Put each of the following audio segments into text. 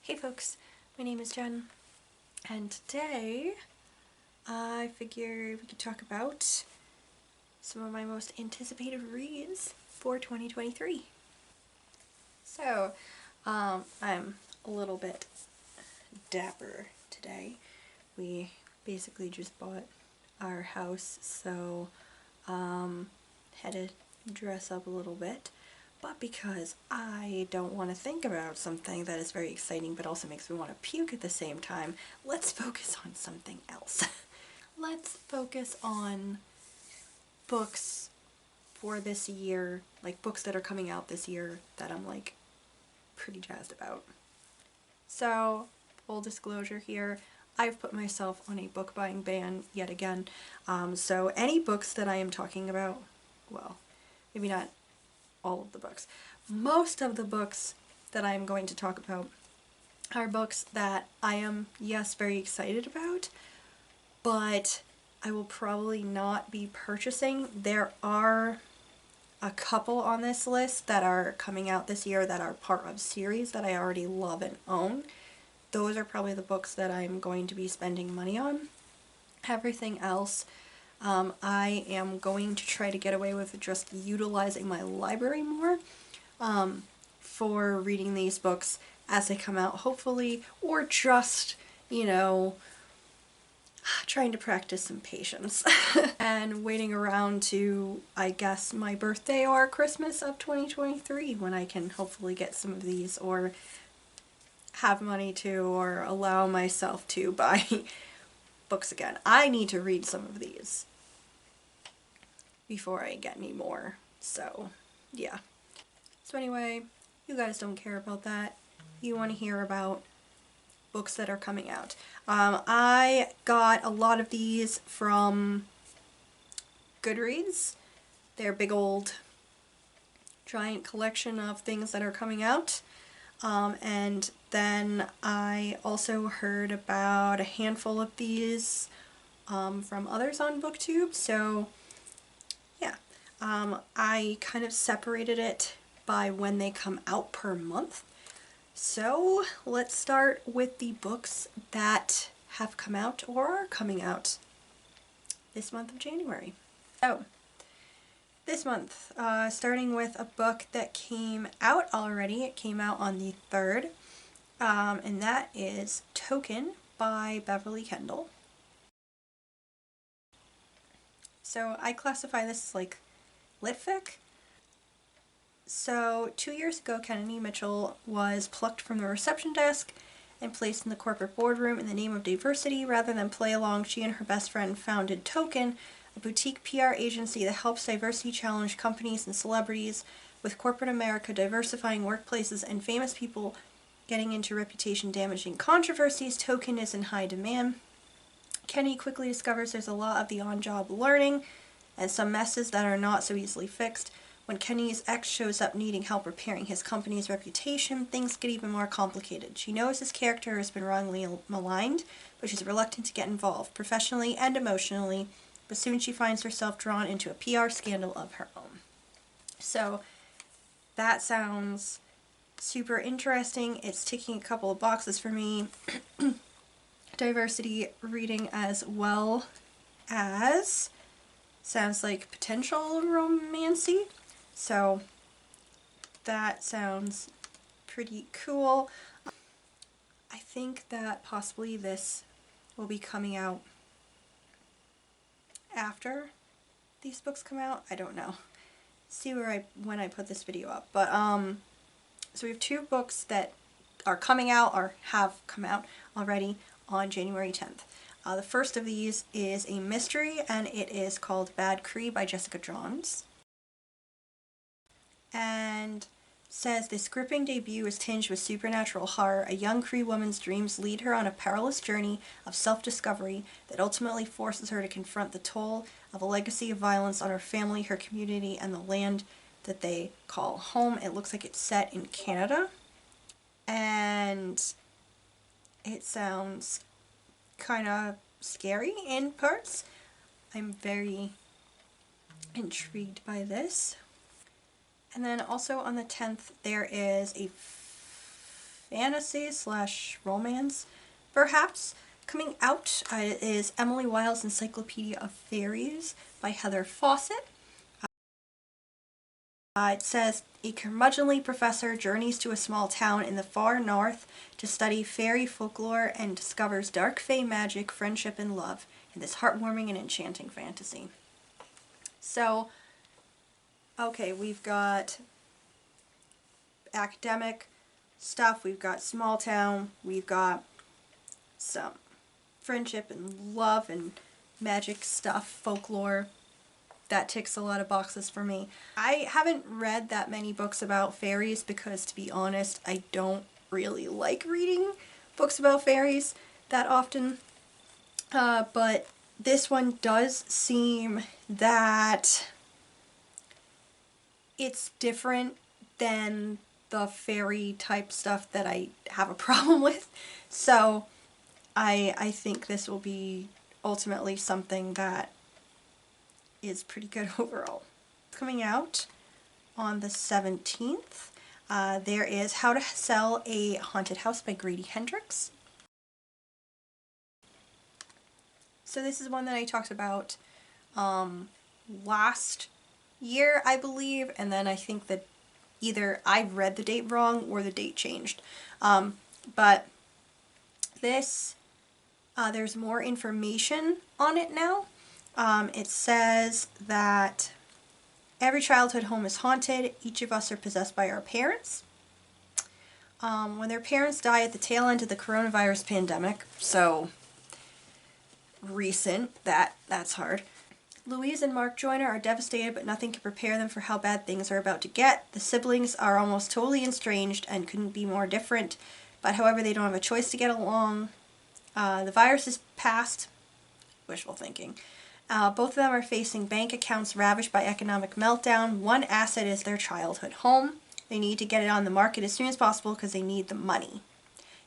Hey folks, my name is Jen, and today I figured we could talk about some of my most anticipated reads for 2023. So, I'm a little bit dapper today. We basically just bought our house, so had to dress up a little bit. But because I don't want to think about something that is very exciting but also makes me want to puke at the same time, let's focus on something else. Let's focus on books for this year, like books that are coming out this year that I'm like pretty jazzed about. So, full disclosure here, I've put myself on a book buying ban yet again. So any books that I am talking about, well, maybe not all of the books. Most of the books that I'm going to talk about are books that I am, yes, very excited about, but I will probably not be purchasing. There are a couple on this list that are coming out this year that are part of series that I already love and own. Those are probably the books that I'm going to be spending money on. Everything else, I am going to try to get away with just utilizing my library more for reading these books as they come out, hopefully, or just, trying to practice some patience and waiting around to, I guess, my birthday or Christmas of 2023 when I can hopefully get some of these or have money to or allow myself to buy books again. I need to read some of these before I get any more. So, yeah. So anyway, you guys don't care about that. You want to hear about books that are coming out. I got a lot of these from Goodreads. They're a big old giant collection of things that are coming out. And then I also heard about a handful of these from others on BookTube. So yeah, I kind of separated it by when they come out per month. So let's start with the books that have come out or are coming out this month of January. So this month, starting with a book that came out already. It came out on the 3rd, and that is Token by Beverly Kendall. So I classify this as like lit fic. So 2 years ago, Kennedy Mitchell was plucked from the reception desk and placed in the corporate boardroom in the name of diversity. Rather than play along, she and her best friend founded Token, a boutique PR agency that helps diversity challenge companies and celebrities, with corporate America diversifying workplaces and famous people getting into reputation-damaging controversies. Token is in high demand. Kenny quickly discovers there's a lot of the on-job learning and some messes that are not so easily fixed. When Kenny's ex shows up needing help repairing his company's reputation, things get even more complicated. She knows his character has been wrongly maligned, but she's reluctant to get involved, professionally and emotionally, but soon she finds herself drawn into a PR scandal of her own. So, that sounds super interesting. It's ticking a couple of boxes for me. Diversity reading as well as sounds like potential romancy. So that sounds pretty cool. I think that possibly this will be coming out after these books come out. I don't know. See when I put this video up. But so we have 2 books that are coming out or have come out already on January 10th. The first of these is a mystery, and it is called Bad Cree by Jessica Johns. And says this gripping debut is tinged with supernatural horror. A young Cree woman's dreams lead her on a perilous journey of self-discovery that ultimately forces her to confront the toll of a legacy of violence on her family, her community, and the land that they call home. It looks like it's set in Canada. And it sounds kind of scary in parts. I'm very intrigued by this. And then also on the 10th, there is a fantasy slash romance, perhaps. Coming out is Emily Wilde's Encyclopedia of Fairies by Heather Fawcett. It says, a curmudgeonly professor journeys to a small town in the far north to study fairy folklore and discovers dark fae magic, friendship, and love in this heartwarming and enchanting fantasy. So, okay, we've got academic stuff, we've got small town, we've got some friendship and love and magic stuff, folklore. That ticks a lot of boxes for me. I haven't read that many books about fairies because, to be honest, I don't really like reading books about fairies that often. But this one does seem that it's different than the fairy type stuff that I have a problem with. So I think this will be ultimately something that is pretty good overall. Coming out on the 17th, there is How to Sell a Haunted House by Grady Hendrix. So this is one that I talked about last year, I believe, and then I think that either I read the date wrong or the date changed. But this, there's more information on it now. It says that every childhood home is haunted. Each of us are possessed by our parents. When their parents die at the tail end of the coronavirus pandemic, so recent, that's hard. Louise and Mark Joyner are devastated, but nothing can prepare them for how bad things are about to get. The siblings are almost totally estranged and couldn't be more different, but however, they don't have a choice to get along. The virus is past. Wishful thinking. Both of them are facing bank accounts ravaged by economic meltdown. One asset is their childhood home. They need to get it on the market as soon as possible because they need the money.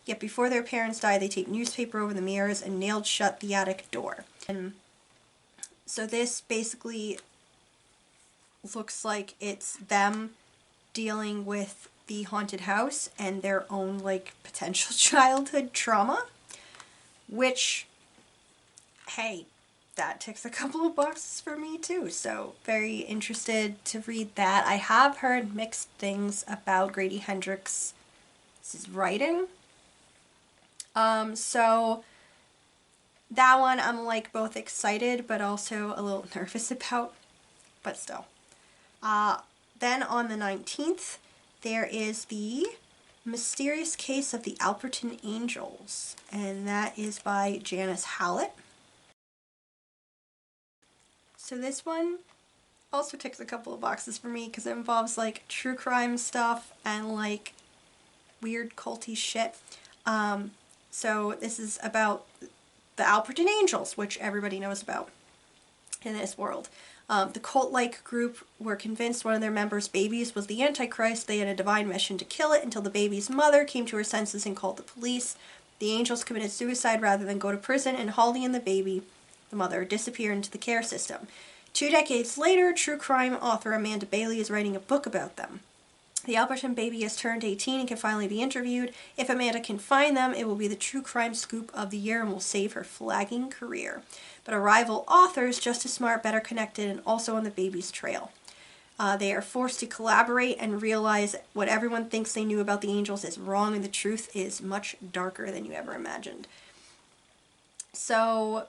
Yet before their parents die, they tape newspaper over the mirrors and nailed shut the attic door. And so this basically looks like it's them dealing with the haunted house and their own, like, potential childhood trauma. Which, hey, that ticks a couple of boxes for me too, so very interested to read that. I have heard mixed things about Grady Hendrix's writing. So that one I'm like both excited but also a little nervous about, but still. Then on the 19th, there is the Mysterious Case of the Alperton Angels, and that is by Janice Hallett. So this one also ticks a couple of boxes for me because it involves like true crime stuff and like weird culty shit. So this is about the Alperton Angels, which everybody knows about in this world. The cult-like group were convinced one of their members' babies was the Antichrist. They had a divine mission to kill it until the baby's mother came to her senses and called the police. The angels committed suicide rather than go to prison, and Holly and the baby, the mother, disappeared into the care system. 2 decades later, true crime author Amanda Bailey is writing a book about them. The Alberton baby has turned 18 and can finally be interviewed. If Amanda can find them, it will be the true crime scoop of the year and will save her flagging career. But a rival author is just as smart, better connected, and also on the baby's trail. They are forced to collaborate and realize what everyone thinks they knew about the angels is wrong, and the truth is much darker than you ever imagined. So,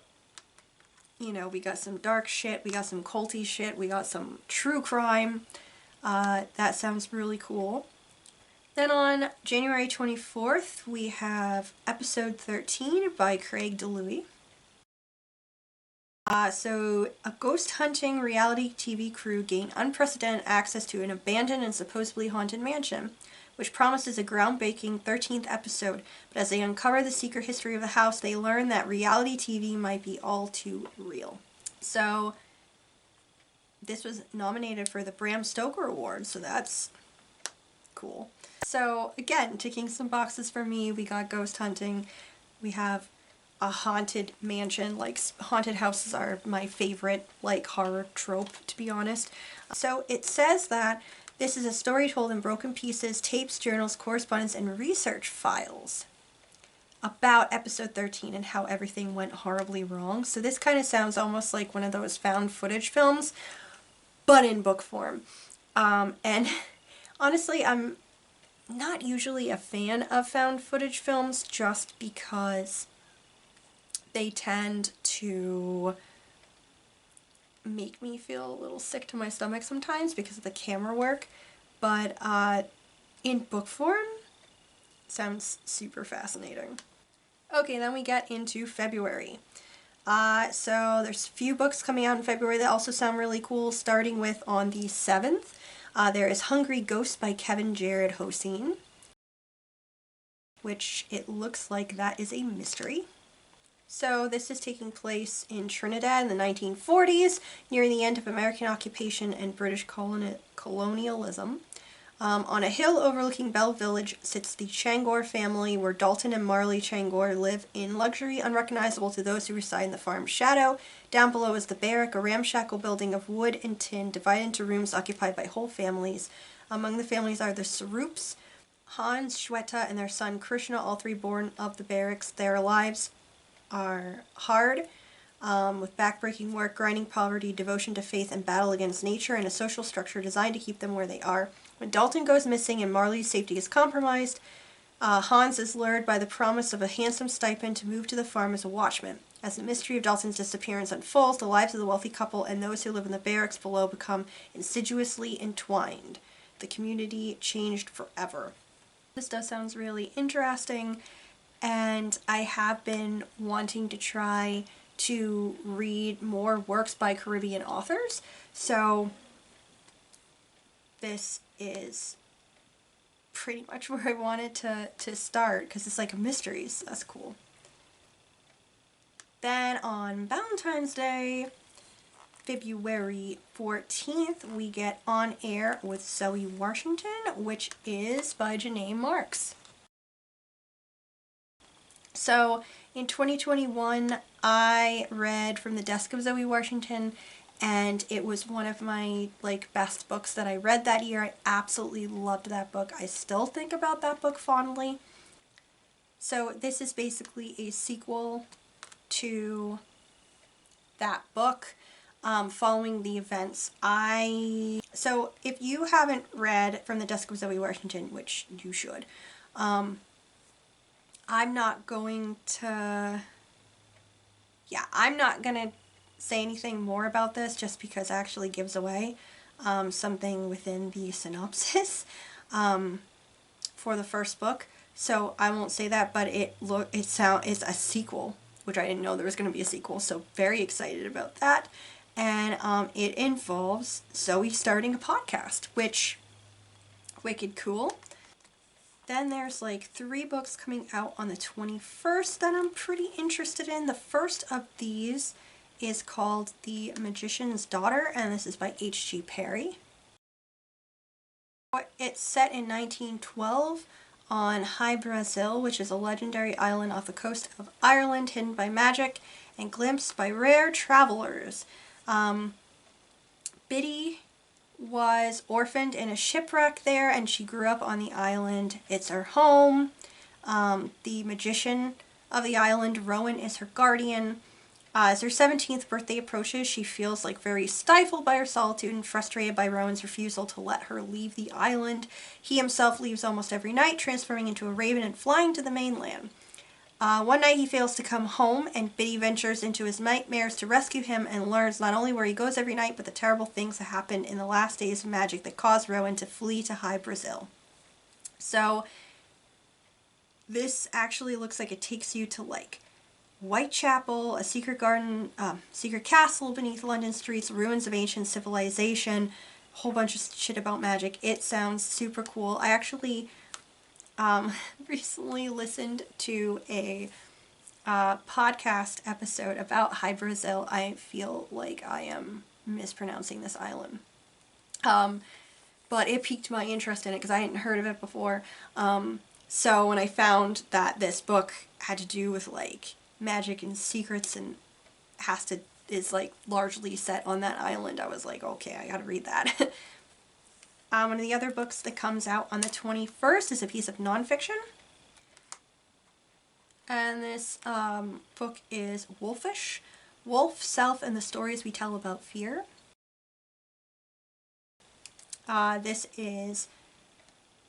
you know, we got some dark shit, we got some culty shit, we got some true crime. That sounds really cool. Then on January 24th, we have episode 13 by Craig DeLuey. So, a ghost hunting reality TV crew gain unprecedented access to an abandoned and supposedly haunted mansion, which promises a groundbreaking 13th episode. But as they uncover the secret history of the house, they learn that reality TV might be all too real. So, this was nominated for the Bram Stoker Award, so that's cool. So, again, ticking some boxes for me. We got ghost hunting. We have a haunted mansion. Like, haunted houses are my favorite, like, horror trope, to be honest. So, it says that This is a story told in broken pieces, tapes, journals, correspondence, and research files about episode 13 and how everything went horribly wrong. So this kind of sounds almost like one of those found footage films, but in book form. And honestly, I'm not usually a fan of found footage films just because they tend to make me feel a little sick to my stomach sometimes because of the camera work. But in book form, sounds super fascinating. Okay, then we get into February. So there's a few books coming out in February that also sound really cool, starting with on the 7th. There is Hungry Ghost by Kevin Jared Hossein, which it looks like that is a mystery. So this is taking place in Trinidad in the 1940s, near the end of American occupation and British colonialism. On a hill overlooking Bell Village sits the Changor family, where Dalton and Marley Changor live in luxury unrecognizable to those who reside in the farm's shadow. Down below is the barrack, a ramshackle building of wood and tin divided into rooms occupied by whole families. Among the families are the Sarups, Hans, Shweta, and their son Krishna, all three born of the barracks. Their lives are hard, with backbreaking work, grinding poverty, devotion to faith, and battle against nature, and a social structure designed to keep them where they are. When Dalton goes missing and Marley's safety is compromised, Hans is lured by the promise of a handsome stipend to move to the farm as a watchman. As the mystery of Dalton's disappearance unfolds, the lives of the wealthy couple and those who live in the barracks below become insidiously entwined. The community changed forever. This does sound really interesting, and I have been wanting to try to read more works by Caribbean authors, so this is pretty much where I wanted to start, because it's like a mystery, so that's cool. Then on Valentine's Day, February 14th, we get On Air with Zoe Washington, which is by Janae Marks. So in 2021, I read From the Desk of Zoe Washington, and it was one of my best books that I read that year. I absolutely loved that book. I still think about that book fondly. So this is basically a sequel to that book, following the events. So if you haven't read From the Desk of Zoe Washington, which you should, I'm not going to say anything more about this, just because it actually gives away something within the synopsis for the first book. So I won't say that, but it's a sequel, which I didn't know there was going to be a sequel, so very excited about that. And it involves Zoe starting a podcast, which, wicked cool. Then there's 3 books coming out on the 21st that I'm pretty interested in. The first of these is called The Magician's Daughter, and this is by H.G. Perry. It's set in 1912 on Heeeey, Brazil, which is a legendary island off the coast of Ireland, hidden by magic and glimpsed by rare travelers. Biddy was orphaned in a shipwreck there, and she grew up on the island. It's her home. The magician of the island, Rowan, is her guardian. As her 17th birthday approaches, she feels very stifled by her solitude and frustrated by Rowan's refusal to let her leave the island. He himself leaves almost every night, transforming into a raven and flying to the mainland. One night he fails to come home, and Biddy ventures into his nightmares to rescue him and learns not only where he goes every night, but the terrible things that happened in the last days of magic that caused Rowan to flee to Heeeey, Brazil. So this actually looks like it takes you to Whitechapel, a secret garden, secret castle beneath London streets, ruins of ancient civilization, a whole bunch of shit about magic. It sounds super cool. I actually recently listened to a podcast episode about Heeeey, Brazil. I feel like I am mispronouncing this island. But it piqued my interest in it because I hadn't heard of it before. So when I found that this book had to do with magic and secrets and is largely set on that island, I was like, okay, I gotta read that. One of the other books that comes out on the 21st is a piece of nonfiction. And this book is Wolfish, Wolf, Self, and the Stories We Tell About Fear. This is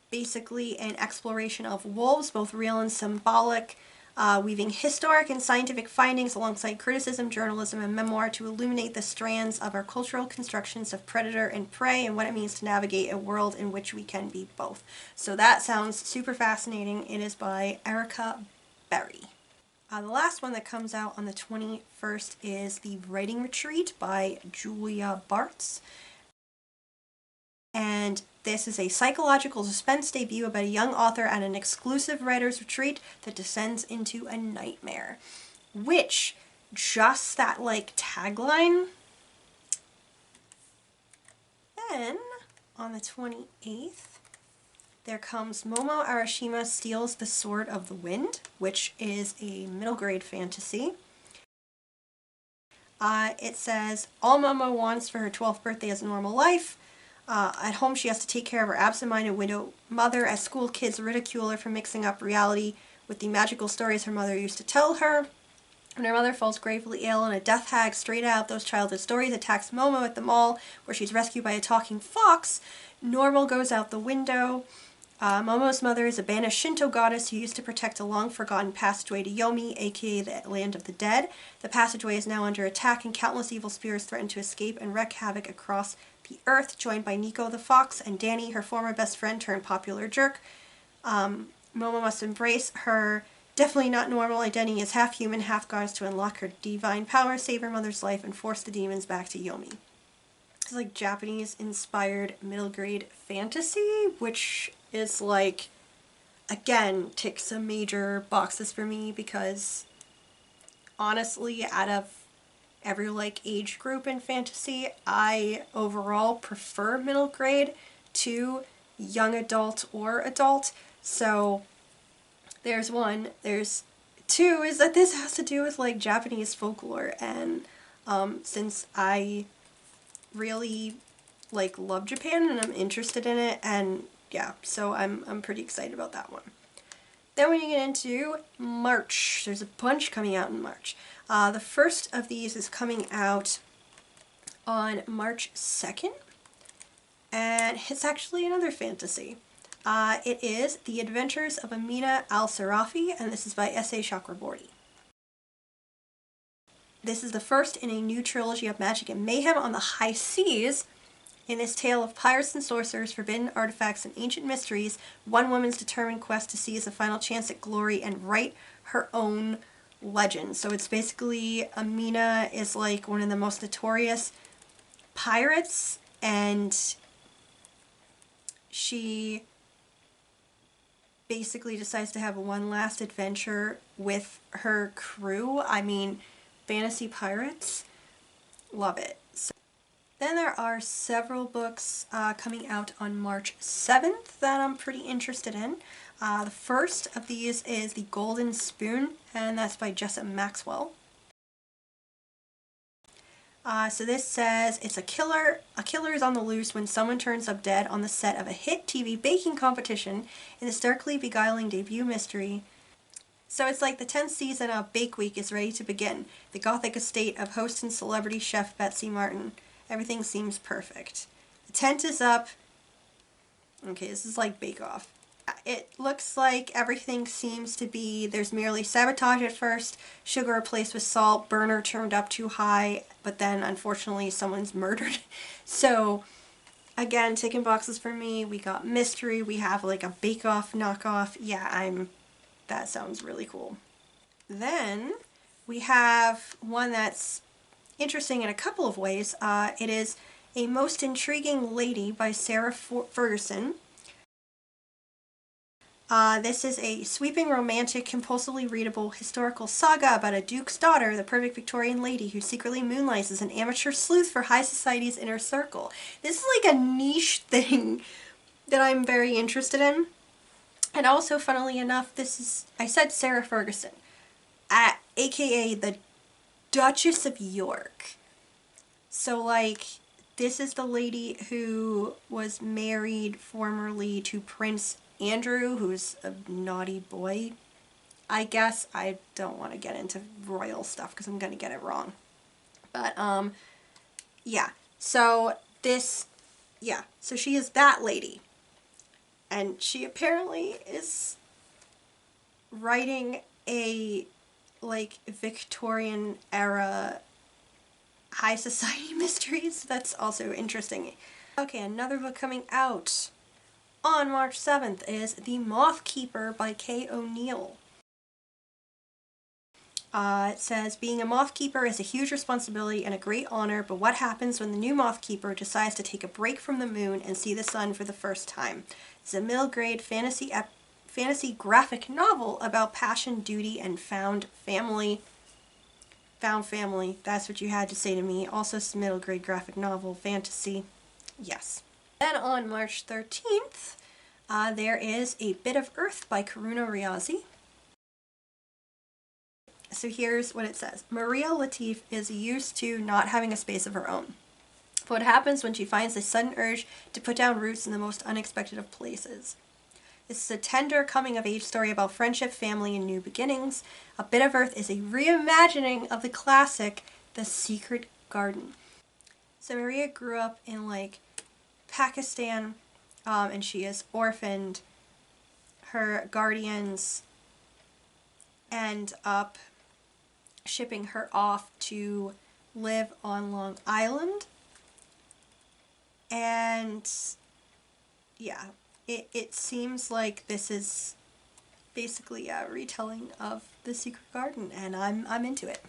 basically an exploration of wolves, both real and symbolic, weaving historic and scientific findings alongside criticism, journalism, and memoir to illuminate the strands of our cultural constructions of predator and prey and what it means to navigate a world in which we can be both. So that sounds super fascinating. It is by Erica Berry. The last one that comes out on the 21st is The Writing Retreat by Julia Bartz. And this is a psychological suspense debut about a young author at an exclusive writer's retreat that descends into a nightmare. Which, just that like tagline. Then, on the 28th, there comes Momo Arashima Steals the Sword of the Wind, which is a middle grade fantasy. It says, all Momo wants for her 12th birthday is a normal life. At home, she has to take care of her absent-minded widow mother as school kids ridicule her for mixing up reality with the magical stories her mother used to tell her. When her mother falls gravely ill and a death hag straight out those childhood stories attacks Momo at the mall, where she's rescued by a talking fox, normal goes out the window. Momo's mother is a banished Shinto goddess who used to protect a long-forgotten passageway to Yomi, aka the Land of the Dead. The passageway is now under attack, and countless evil spirits threaten to escape and wreak havoc across the earth, joined by Nico the fox and Danny, her former best friend turned popular jerk. Momo must embrace her definitely not normal identity as half human, half goddess to unlock her divine power, save her mother's life, and force the demons back to Yomi. It's like Japanese-inspired middle-grade fantasy, which is like, again, ticks some major boxes for me because honestly, out of every like age group in fantasy, I overall prefer middle grade to young adult or adult. So there's one. There's two is that this has to do with like Japanese folklore, and since I really like love Japan and I'm interested in it, and yeah, so I'm pretty excited about that one. Then when you get into March, there's a bunch coming out in March. The first of these is coming out on March 2nd, and it's actually another fantasy. It is The Adventures of Amina al-Sarafi, and this is by S.A. Chakraborty. This is the first in a new trilogy of magic and mayhem on the high seas. In this tale of pirates and sorcerers, forbidden artifacts, and ancient mysteries, one woman's determined quest to seize a final chance at glory and write her own legend. So it's basically, Amina is like one of the most notorious pirates, and she basically decides to have one last adventure with her crew. I mean, fantasy pirates, love it. Then there are several books coming out on March 7th that I'm pretty interested in. The first of these is The Golden Spoon, and that's by Jessup Maxwell. So this says, it's a killer is on the loose when someone turns up dead on the set of a hit TV baking competition in this darkly beguiling debut mystery. So it's like the 10th season of Bake Week is ready to begin. The gothic estate of host and celebrity chef Betsy Martin. Everything seems perfect. The tent is up. Okay, this is like Bake Off. It looks like everything seems to be, there's merely sabotage at first, sugar replaced with salt, burner turned up too high, but then unfortunately someone's murdered. So again, ticking boxes for me. We got mystery, we have like a Bake Off knockoff. Yeah, that sounds really cool. Then we have one that's interesting in a couple of ways. It is A Most Intriguing Lady by Sarah Ferguson. This is a sweeping, romantic, compulsively readable historical saga about a duke's daughter, the perfect Victorian lady who secretly moonlights as an amateur sleuth for high society's inner circle. This is like a niche thing that I'm very interested in. And also, funnily enough, I said Sarah Ferguson, aka the Duchess of York. So like, This is the lady who was married formerly to Prince Andrew, who's a naughty boy. I guess I don't want to get into royal stuff because I'm going to get it wrong. But, yeah. So this, yeah. So she is that lady. And she apparently is writing a, like, Victorian era high society mysteries. That's also interesting. Okay, another book coming out on March 7th is The Moth Keeper by Kay O'Neill. It says, being a moth keeper is a huge responsibility and a great honor, but what happens when the new moth keeper decides to take a break from the moon and see the sun for the first time? It's a middle-grade fantasy graphic novel about passion, duty, and found family. Found family, that's what you had to say to me. Also, it's a middle-grade graphic novel, fantasy. Yes. Then on March 13th, there is A Bit of Earth by Karuna Riazi. So here's what it says. Maria Latif is used to not having a space of her own. But what happens when she finds a sudden urge to put down roots in the most unexpected of places? This is a tender coming-of-age story about friendship, family, and new beginnings. A Bit of Earth is a reimagining of the classic The Secret Garden. So Maria grew up in, like, Pakistan, and she is orphaned. Her guardians end up shipping her off to live on Long Island. And yeah, it seems like this is basically a retelling of The Secret Garden, and I'm into it.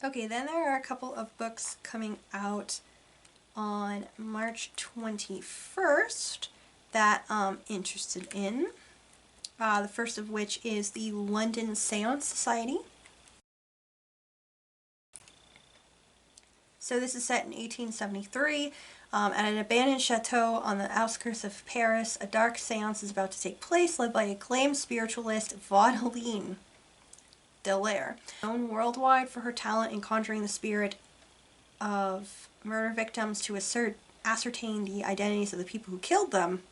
Okay, then there are a couple of books coming out on March 21st that I'm interested in. The first of which is the London Seance Society. So this is set in 1873. At an abandoned chateau on the outskirts of Paris, a dark seance is about to take place, led by acclaimed spiritualist Vaudeline Delaire, known worldwide for her talent in conjuring the spirit of murder victims to ascertain the identities of the people who killed them.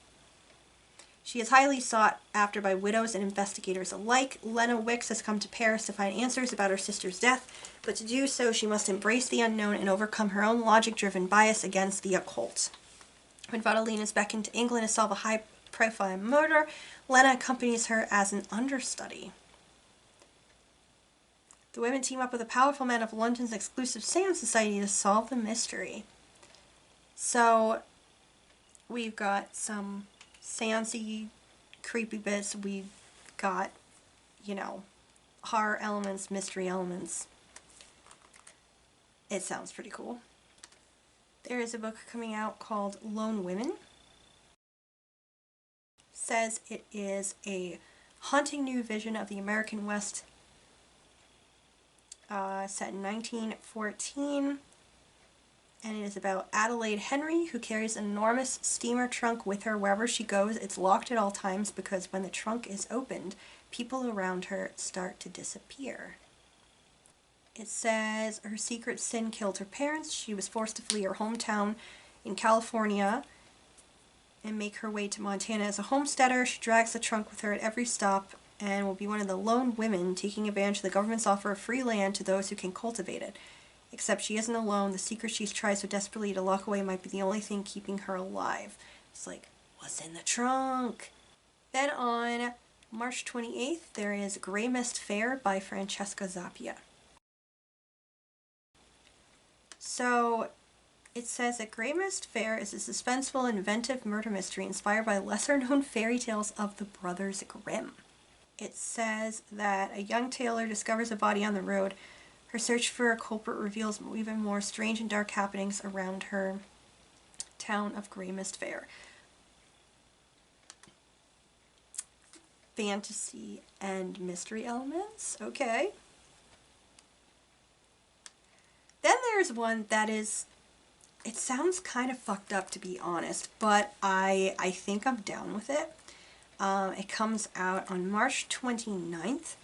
She is highly sought after by widows and investigators alike. Lena Wicks has come to Paris to find answers about her sister's death, but to do so she must embrace the unknown and overcome her own logic-driven bias against the occult. When Vaudeline is beckoned to England to solve a high-profile murder, Lena accompanies her as an understudy. The women team up with a powerful man of London's exclusive seance society to solve the mystery. So, we've got some seance-y, creepy bits. We've got, you know, horror elements, mystery elements. It sounds pretty cool. There is a book coming out called Lone Women. Says it is a haunting new vision of the American West, set in 1914. And it is about Adelaide Henry, who carries an enormous steamer trunk with her wherever she goes. It's locked at all times because when the trunk is opened, people around her start to disappear. It says her secret sin killed her parents. She was forced to flee her hometown in California and make her way to Montana as a homesteader. She drags the trunk with her at every stop and will be one of the lone women taking advantage of the government's offer of free land to those who can cultivate it. Except she isn't alone. The secret she tries so desperately to lock away might be the only thing keeping her alive. It's like, what's in the trunk? Then on March 28th, there is Grey Mist Fair by Francesca Zappia. So, it says that Grey Mist Fair is a suspenseful, inventive murder mystery inspired by lesser-known fairy tales of the Brothers Grimm. It says that a young tailor discovers a body on the road. Her search for a culprit reveals even more strange and dark happenings around her town of Grey Mist Fair. Fantasy and mystery elements. Okay. Then there's one that is, it sounds kind of fucked up to be honest, but I think I'm down with it. It comes out on March 29th.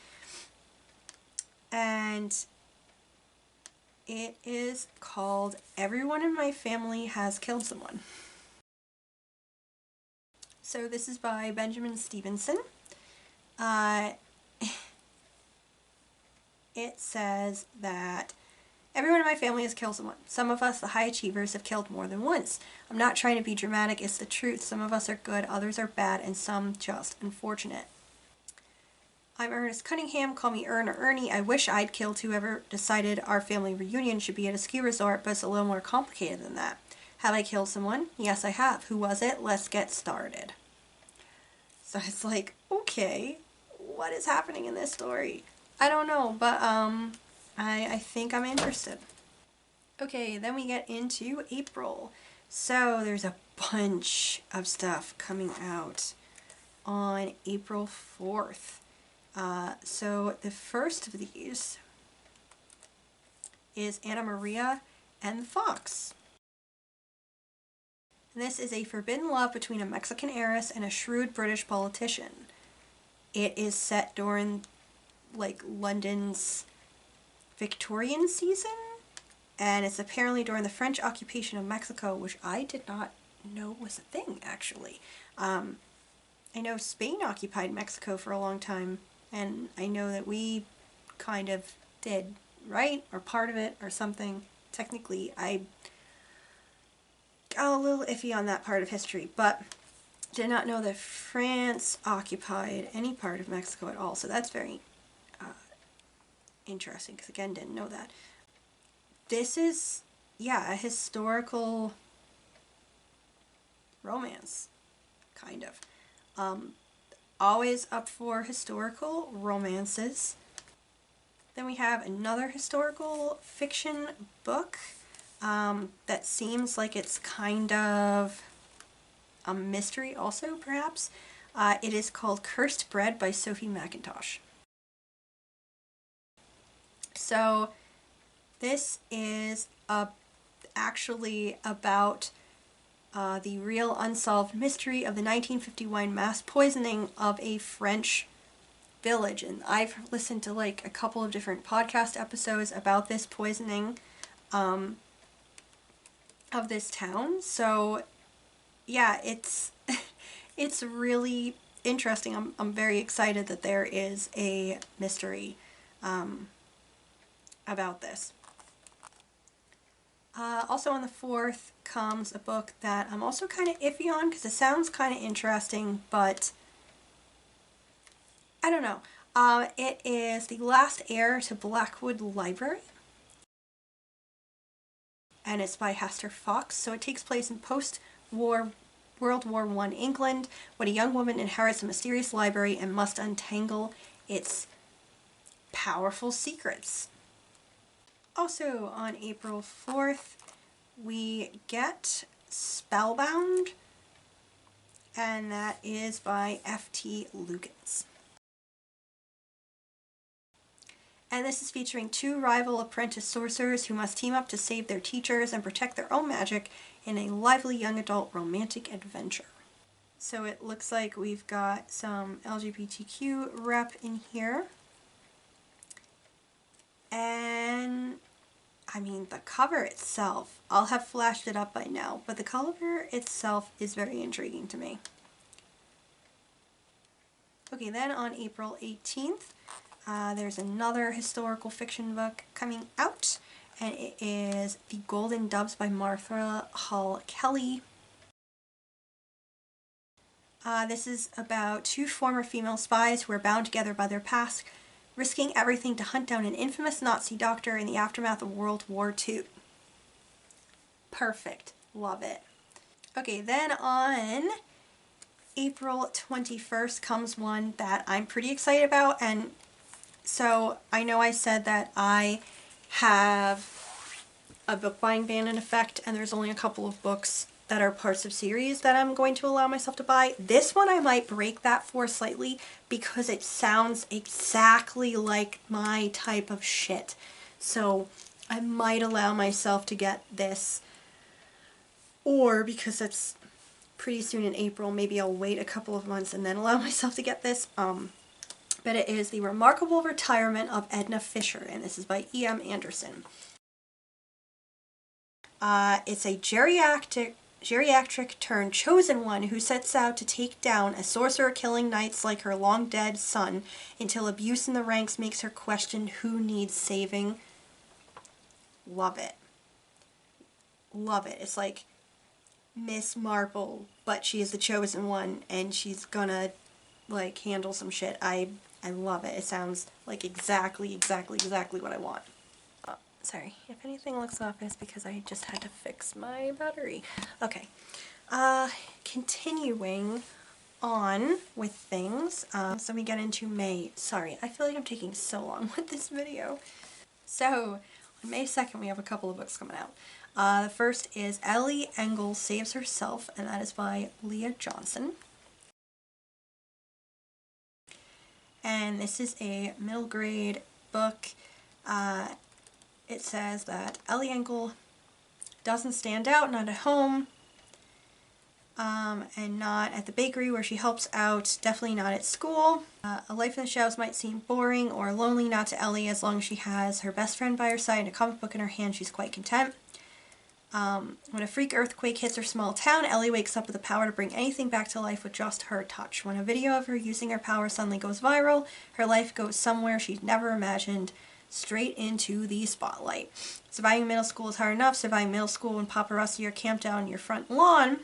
And It is called Everyone in My Family Has Killed Someone. So this is by Benjamin Stevenson. It says that everyone in my family has killed someone. Some of us, the high achievers, have killed more than once. I'm not trying to be dramatic, it's the truth. Some of us are good, others are bad, and some just unfortunate. I'm Ernest Cunningham, call me Ern or Ernie. I wish I'd killed whoever decided our family reunion should be at a ski resort, but it's a little more complicated than that. Have I killed someone? Yes, I have. Who was it? Let's get started. So it's like, okay, what is happening in this story? I don't know, but I think I'm interested. Okay, then we get into April. So there's a bunch of stuff coming out on April 4th. So the first of these is Anna Maria and the Fox. This is a forbidden love between a Mexican heiress and a shrewd British politician. It is set during like London's Victorian season, and it's apparently during the French occupation of Mexico, which I did not know was a thing, actually. I know Spain occupied Mexico for a long time, and I know that we kind of did, right? Or part of it, or something. Technically, I got a little iffy on that part of history, but did not know that France occupied any part of Mexico at all, so that's very interesting, because again, didn't know that. This is, yeah, a historical romance, kind of. Always up for historical romances. Then we have another historical fiction book that seems like it's kind of a mystery also, perhaps. It is called Cursed Bread by Sophie McIntosh. So this is actually about the real unsolved mystery of the 1951 mass poisoning of a French village. And I've listened to like a couple of different podcast episodes about this poisoning of this town. So yeah, it's it's really interesting. I'm very excited that there is a mystery about this. Also on the 4th comes a book that I'm also kind of iffy on because it sounds kind of interesting, but I don't know. It is The Last Heir to Blackwood Library, and it's by Hester Fox. So it takes place in post-war World War I England, when a young woman inherits a mysterious library and must untangle its powerful secrets. Also on April 4th, we get Spellbound, and that is by F.T. Lukens. And this is featuring two rival apprentice sorcerers who must team up to save their teachers and protect their own magic in a lively young adult romantic adventure. So it looks like we've got some LGBTQ rep in here. And I mean, the cover itself, I'll have flashed it up by now, but the cover itself is very intriguing to me. Okay, then on April 18th, there's another historical fiction book coming out, and it is The Golden Doves by Martha Hall Kelly. This is about two former female spies who are bound together by their past, risking everything to hunt down an infamous Nazi doctor in the aftermath of World War II. Perfect. Love it. Okay, then on April 21st comes one that I'm pretty excited about, and so I know I said that I have a book buying ban in effect, and there's only a couple of books that are parts of series that I'm going to allow myself to buy. This one I might break that for slightly because it sounds exactly like my type of shit. So I might allow myself to get this, or because it's pretty soon in April, maybe I'll wait a couple of months and then allow myself to get this. But it is The Remarkable Retirement of Edna Fisher, and this is by E.M. Anderson. It's a geriatric turned chosen one who sets out to take down a sorcerer killing knights like her long dead son until abuse in the ranks makes her question who needs saving. Love it. Love it. It's like Miss Marple, but she is the chosen one and she's gonna like handle some shit. I love it. It sounds like exactly what I want. Sorry, if anything looks off, it's because I just had to fix my battery. Okay, continuing on with things, so we get into May. Sorry, I feel like I'm taking so long with this video. So, on May 2nd, we have a couple of books coming out. The first is Ellie Engel Saves Herself, and that is by Leah Johnson. And this is a middle grade book. It says that Ellie Engel doesn't stand out, not at home, and not at the bakery where she helps out, definitely not at school. A life in the shadows might seem boring or lonely, not to Ellie. As long as she has her best friend by her side and a comic book in her hand, she's quite content. When a freak earthquake hits her small town, Ellie wakes up with the power to bring anything back to life with just her touch. When a video of her using her power suddenly goes viral, her life goes somewhere she'd never imagined, straight into the spotlight. Surviving middle school is hard enough. Surviving middle school when paparazzi are camped out on your front lawn,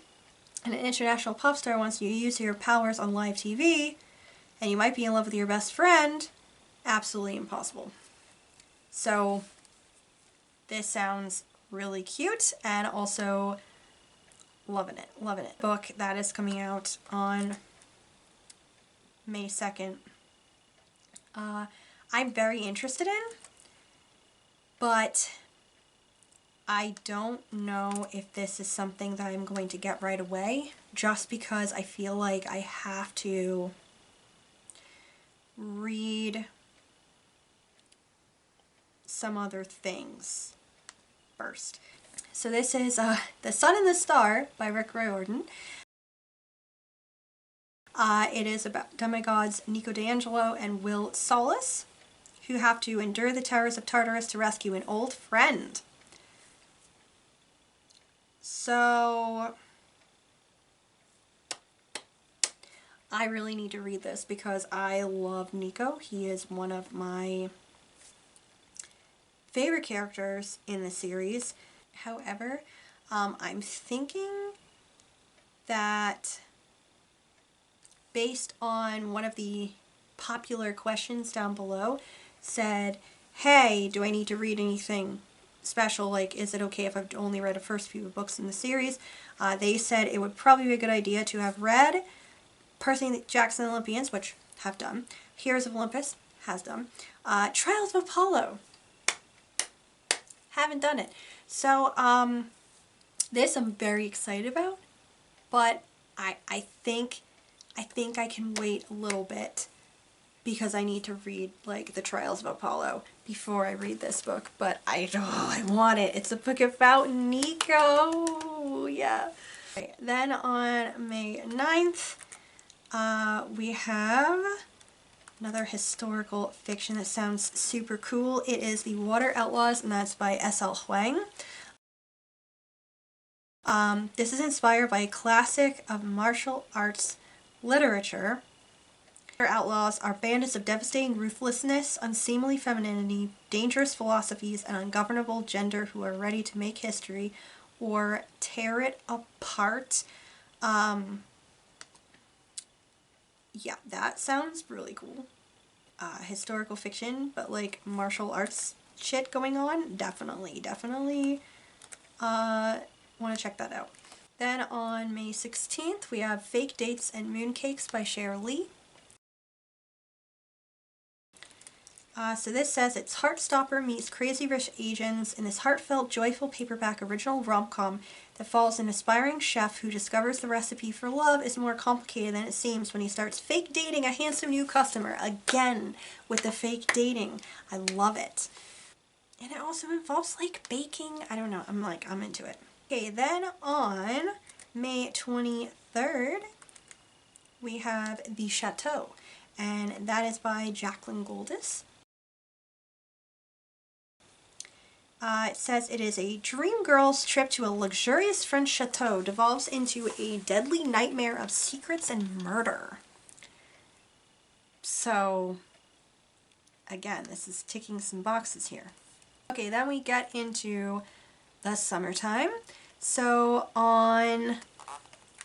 and an international pop star wants you to use your powers on live TV, and you might be in love with your best friend, absolutely impossible. So, this sounds really cute, and also loving it, loving it. Book that is coming out on May 2nd. I'm very interested in, but I don't know if this is something that I'm going to get right away, just because I feel like I have to read some other things first. So this is The Sun and the Star by Rick Riordan. It is about demigods Nico D'Angelo and Will Solace, who have to endure the terrors of Tartarus to rescue an old friend. So, I really need to read this because I love Nico. He is one of my favorite characters in the series. However, I'm thinking that based on one of the popular questions down below said, hey, do I need to read anything special? Like, is it okay if I've only read the first few books in the series? They said it would probably be a good idea to have read Percy Jackson and the Olympians, which have done. Heroes of Olympus has done. Trials of Apollo. Haven't done it. So, this I'm very excited about, but I think I can wait a little bit because I need to read, like, the Trials of Apollo before I read this book, but I want it. It's a book about Nico. Yeah. Okay, then on May 9th, we have another historical fiction that sounds super cool. It is The Water Outlaws, and that's by S.L. Huang. This is inspired by a classic of martial arts literature. Water outlaws are bandits of devastating ruthlessness, unseemly femininity, dangerous philosophies, and ungovernable gender who are ready to make history or tear it apart. Yeah, that sounds really cool. Historical fiction, but like martial arts shit going on. Definitely want to check that out. Then on May 16th, we have Fake Dates and Mooncakes by Cher Lee. So this says it's Heartstopper meets Crazy Rich Asians in this heartfelt, joyful paperback original rom-com that follows an aspiring chef who discovers the recipe for love is more complicated than it seems when he starts fake dating a handsome new customer. Again, with the fake dating. I love it. And it also involves, like, baking. I don't know. I'm into it. Okay, then on May 23rd, we have The Chateau, and that is by Jacqueline Goldis. It says it is a dream girl's trip to a luxurious French chateau devolves into a deadly nightmare of secrets and murder. So, again, this is ticking some boxes here. Okay, then we get into the summertime. So on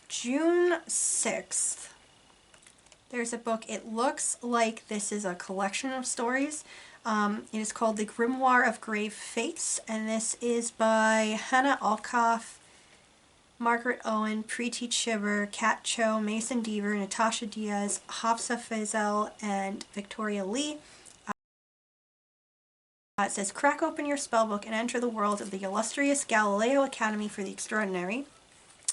June 6th, there's a book. It looks like this is a collection of stories. It is called The Grimoire of Grave Fates, and this is by Hannah Alkoff, Margaret Owen, Preeti Chibber, Kat Cho, Mason Deaver, Natasha Diaz, Hafsa Faisal, and Victoria Lee. It says, crack open your spellbook and enter the world of the illustrious Galileo Academy for the Extraordinary.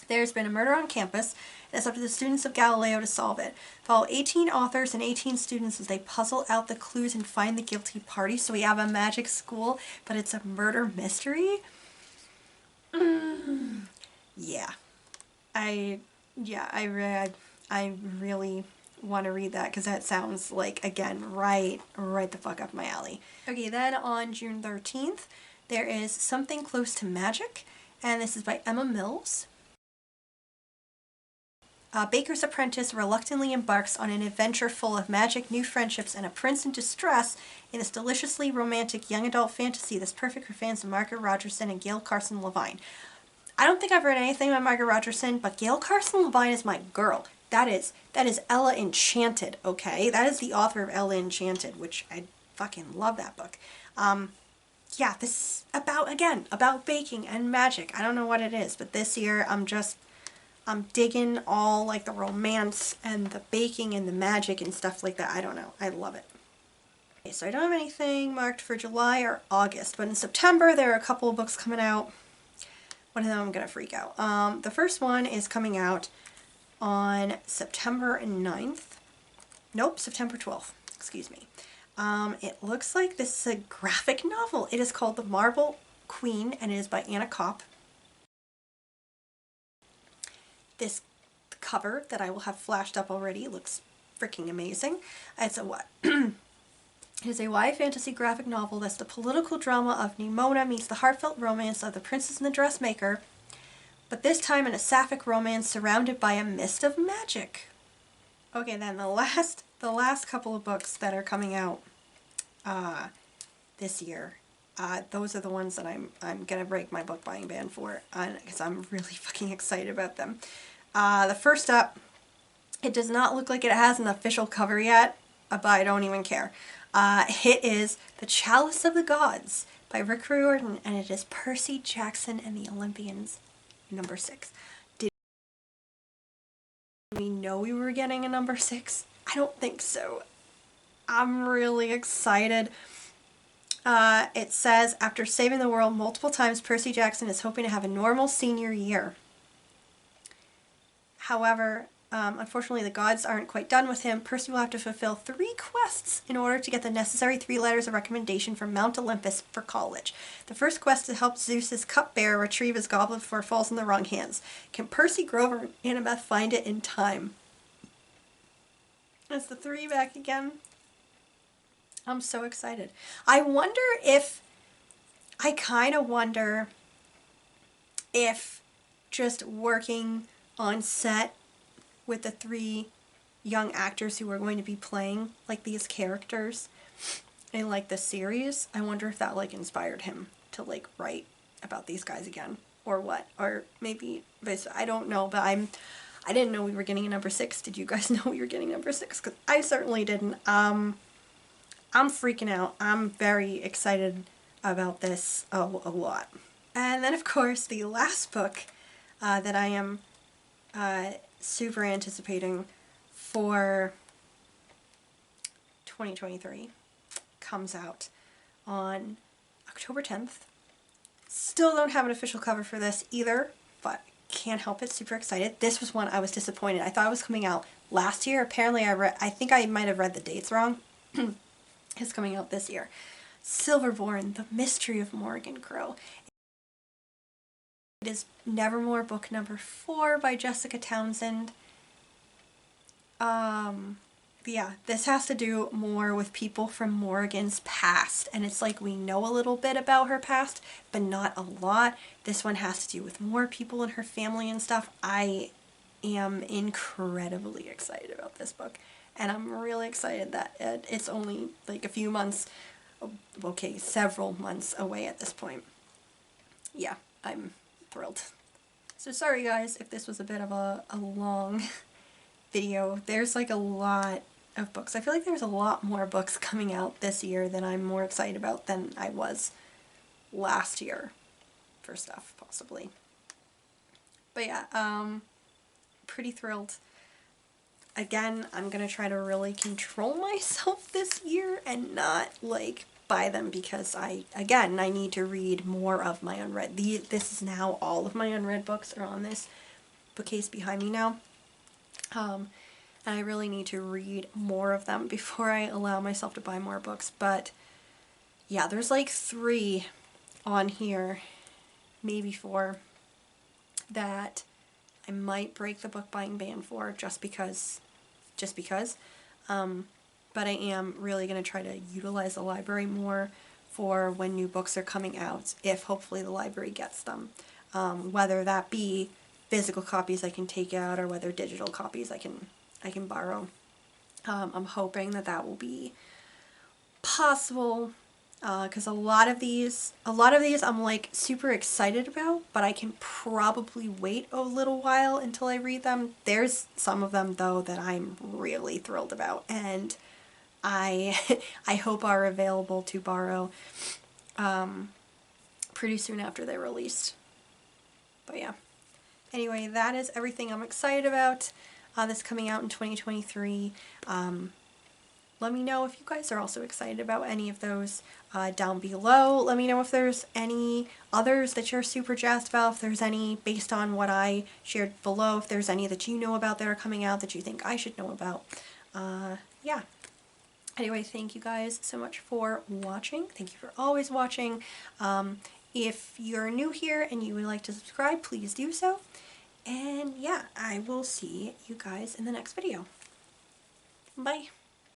There's been a murder on campus, and it's up to the students of Galileo to solve it. Follow 18 authors and 18 students as they puzzle out the clues and find the guilty party. So we have a magic school, but it's a murder mystery. Yeah. I really want to read that because that sounds like, again, right the fuck up my alley. Okay, then on June 13th, there is Something Close to Magic, and this is by Emma Mills. A baker's apprentice reluctantly embarks on an adventure full of magic, new friendships, and a prince in distress in this deliciously romantic young adult fantasy that's perfect for fans of Margaret Rogerson and Gail Carson Levine. I don't think I've read anything by Margaret Rogerson, but Gail Carson Levine is my girl. That is Ella Enchanted, okay? That is the author of Ella Enchanted, which I fucking love that book. Yeah, this is about baking and magic. I don't know what it is, but this year I'm digging all like the romance and the baking and the magic and stuff like that. I don't know. I love it. Okay, so I don't have anything marked for July or August, but in September there are a couple of books coming out. One of them I'm going to freak out. The first one is coming out on September 9th. Nope, September 12th. Excuse me. It looks like this is a graphic novel. It is called The Marble Queen, and it is by Anna Kopp. This cover that I will have flashed up already looks freaking amazing. It's a what? It is a YA fantasy graphic novel that's the political drama of Nimona meets the heartfelt romance of the Princess and the Dressmaker, but this time in a sapphic romance surrounded by a mist of magic. Okay, then the last couple of books that are coming out this year, those are the ones that I'm gonna break my book buying ban for, because I'm really fucking excited about them. The first up, it does not look like it has an official cover yet, but I don't even care. It is The Chalice of the Gods by Rick Riordan, and it is Percy Jackson and the Olympians, number 6. Did we know we were getting a number 6? I don't think so. I'm really excited. It says, after saving the world multiple times, Percy Jackson is hoping to have a normal senior year. However, unfortunately, the gods aren't quite done with him. Percy will have to fulfill 3 quests in order to get the necessary 3 letters of recommendation from Mount Olympus for college. The first quest is to help Zeus's cupbearer retrieve his goblet before it falls in the wrong hands. Can Percy, Grover, and Annabeth find it in time? Is the 3 back again? I'm so excited. I kind of wonder if just working on set with the 3 young actors who are going to be playing like these characters in like the series, I wonder if that like inspired him to like write about these guys again, or what, or maybe I don't know, but I didn't know we were getting a number 6. Did you guys know we were getting number 6? Because I certainly didn't. I'm freaking out. I'm very excited about this a lot. And then of course the last book that I am super anticipating for 2023 comes out on October 10th. Still don't have an official cover for this either, but can't help it, super excited. This was one I was disappointed. I thought it was coming out last year. Apparently I think I might have read the dates wrong. It's coming out this year. Silverborn, The Mystery of Morgan Crow. It is Nevermore book number 4 by Jessica Townsend. But yeah, this has to do more with people from Morgan's past, and it's like we know a little bit about her past, but not a lot. This one has to do with more people in her family and stuff. I am incredibly excited about this book, and I'm really excited that it's only like a few months, okay, several months away at this point. Yeah, I'm thrilled. So sorry guys if this was a bit of a long video. There's like a lot of books. I feel like there's a lot more books coming out this year that I'm more excited about than I was last year for stuff, possibly. But yeah, pretty thrilled. Again, I'm gonna try to really control myself this year and not like buy them because I need to read more of my unread. This is now all of my unread books are on this bookcase behind me now. And I really need to read more of them before I allow myself to buy more books. But yeah, there's like 3 on here, maybe 4, that I might break the book buying ban for just because. But I am really going to try to utilize the library more for when new books are coming out, if hopefully the library gets them. Whether that be physical copies I can take out or whether digital copies I can borrow. I'm hoping that will be possible because a lot of these I'm like super excited about, but I can probably wait a little while until I read them. There's some of them though that I'm really thrilled about, and I I hope are available to borrow pretty soon after they're released. But yeah. Anyway, that is everything I'm excited about that's coming out in 2023. Let me know if you guys are also excited about any of those down below. Let me know if there's any others that you're super jazzed about, if there's any based on what I shared below, if there's any that you know about that are coming out that you think I should know about. Yeah. Anyway, thank you guys so much for watching. Thank you for always watching. If you're new here and you would like to subscribe, please do so. And yeah, I will see you guys in the next video. Bye.